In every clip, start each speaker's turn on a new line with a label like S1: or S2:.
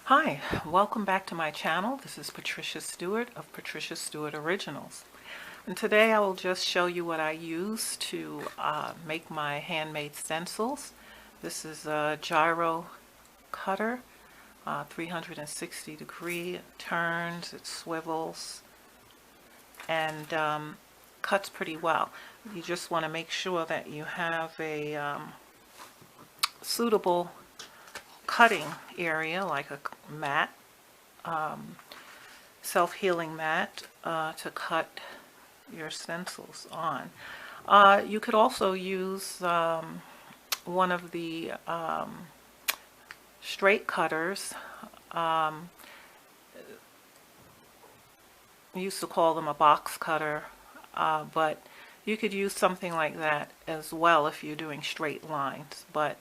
S1: Hi, welcome back to my channel. This is Patricia Stuart of Patricia Stuart Originals. And today I will just show you what I use to make my handmade stencils. This is a gyro cutter, 360 degree, it turns, it swivels, and cuts pretty well. You just want to make sure that you have a suitable cutting area, like a mat, self-healing mat, to cut your stencils on. You could also use one of the straight cutters. We used to call them a box cutter, but you could use something like that as well if you're doing straight lines. But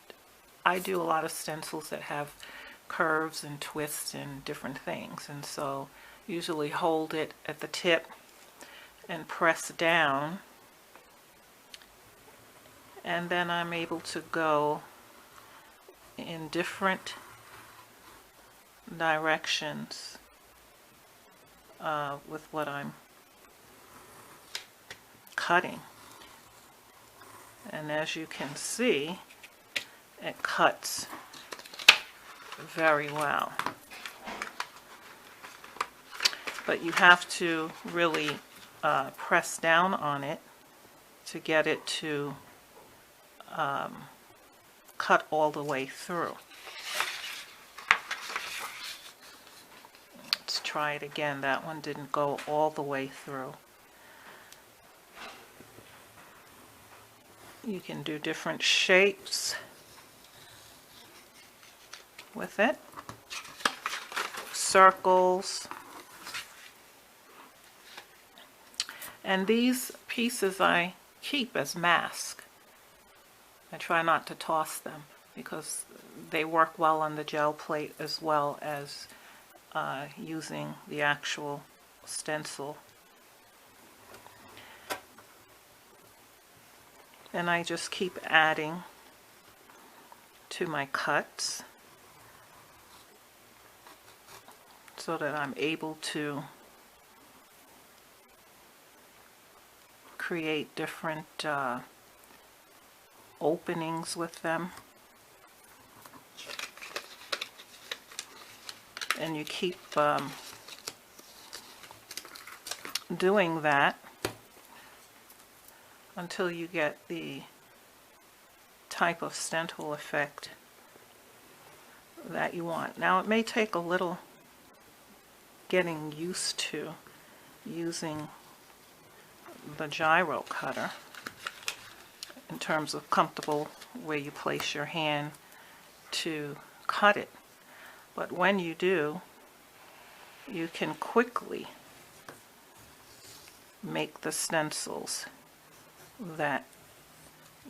S1: I do a lot of stencils that have curves and twists and different things, and so usually hold it at the tip and press down, and then I'm able to go in different directions with what I'm cutting. And as you can see, it cuts very well. But you have to really press down on it to get it to cut all the way through. Let's try it again. That one didn't go all the way through. You can do different shapes with it, circles, and these pieces I keep as masks. I try not to toss them because they work well on the gel plate as well as using the actual stencil. And I just keep adding to my cuts so that I'm able to create different openings with them. And you keep doing that until you get the type of stencil effect that you want. Now it may take a little getting used to using the gyro cutter in terms of comfortable where you place your hand to cut it. But when you do, you can quickly make the stencils that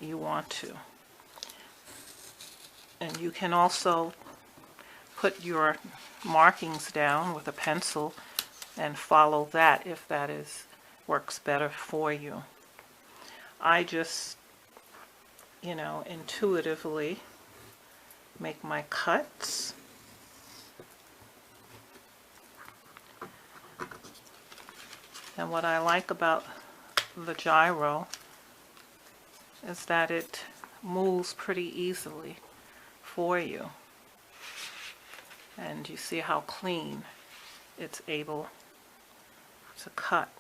S1: you want to. And you can also put your markings down with a pencil and follow that if that works better for you. I just, intuitively make my cuts. And what I like about the gyro is that it moves pretty easily for you. And you see how clean it's able to cut.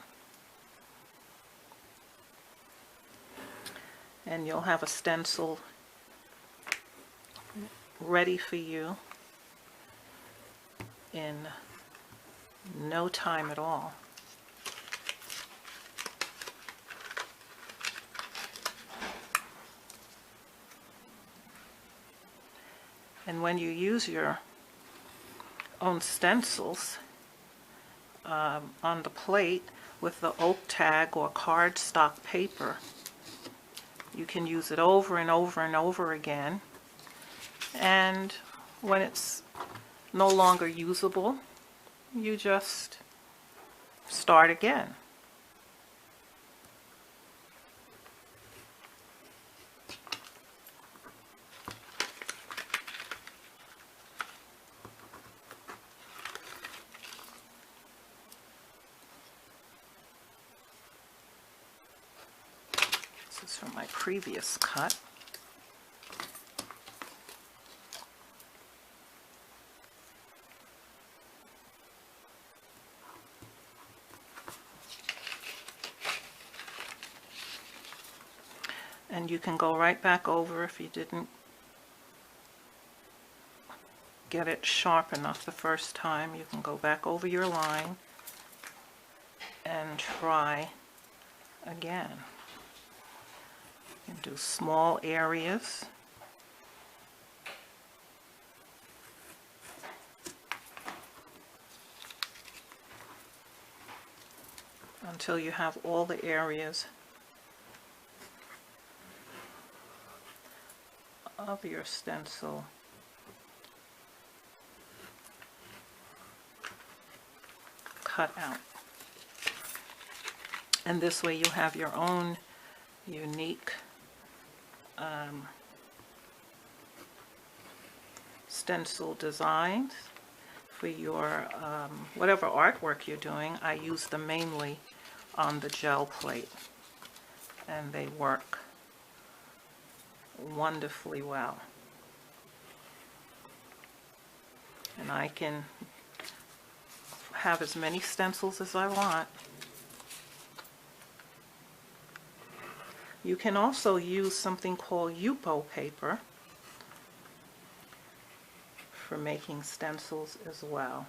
S1: And you'll have a stencil ready for you in no time at all. And when you use your own stencils on the plate with the oak tag or cardstock paper, you can use it over and over and over again. And when it's no longer usable, you just start again. This is from my previous cut. And you can go right back over if you didn't get it sharp enough the first time. You can go back over your line and try again. You can do small areas. Until you have all the areas of your stencil cut out. And this way you have your own unique stencil designs for your whatever artwork you're doing. I use them mainly on the gel plate, and they work wonderfully well. And I can have as many stencils as I want. You can also use something called Yupo paper for making stencils as well.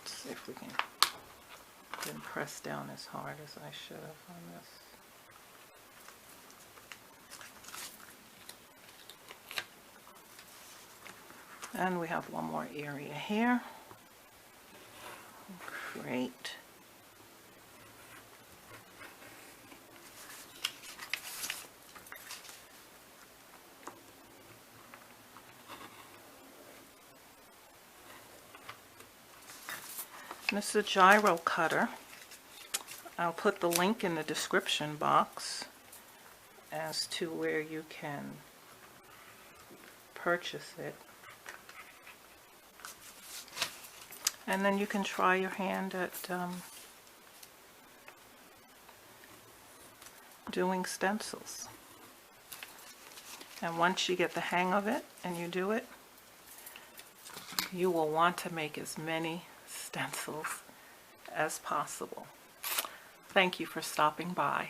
S1: Let's see if we didn't press down as hard as I should have on this. And we have one more area here. Great. This is a gyro cutter. I'll put the link in the description box as to where you can purchase it. And then you can try your hand at doing stencils. And once you get the hang of it and you do it, you will want to make as many stencils as possible. Thank you for stopping by.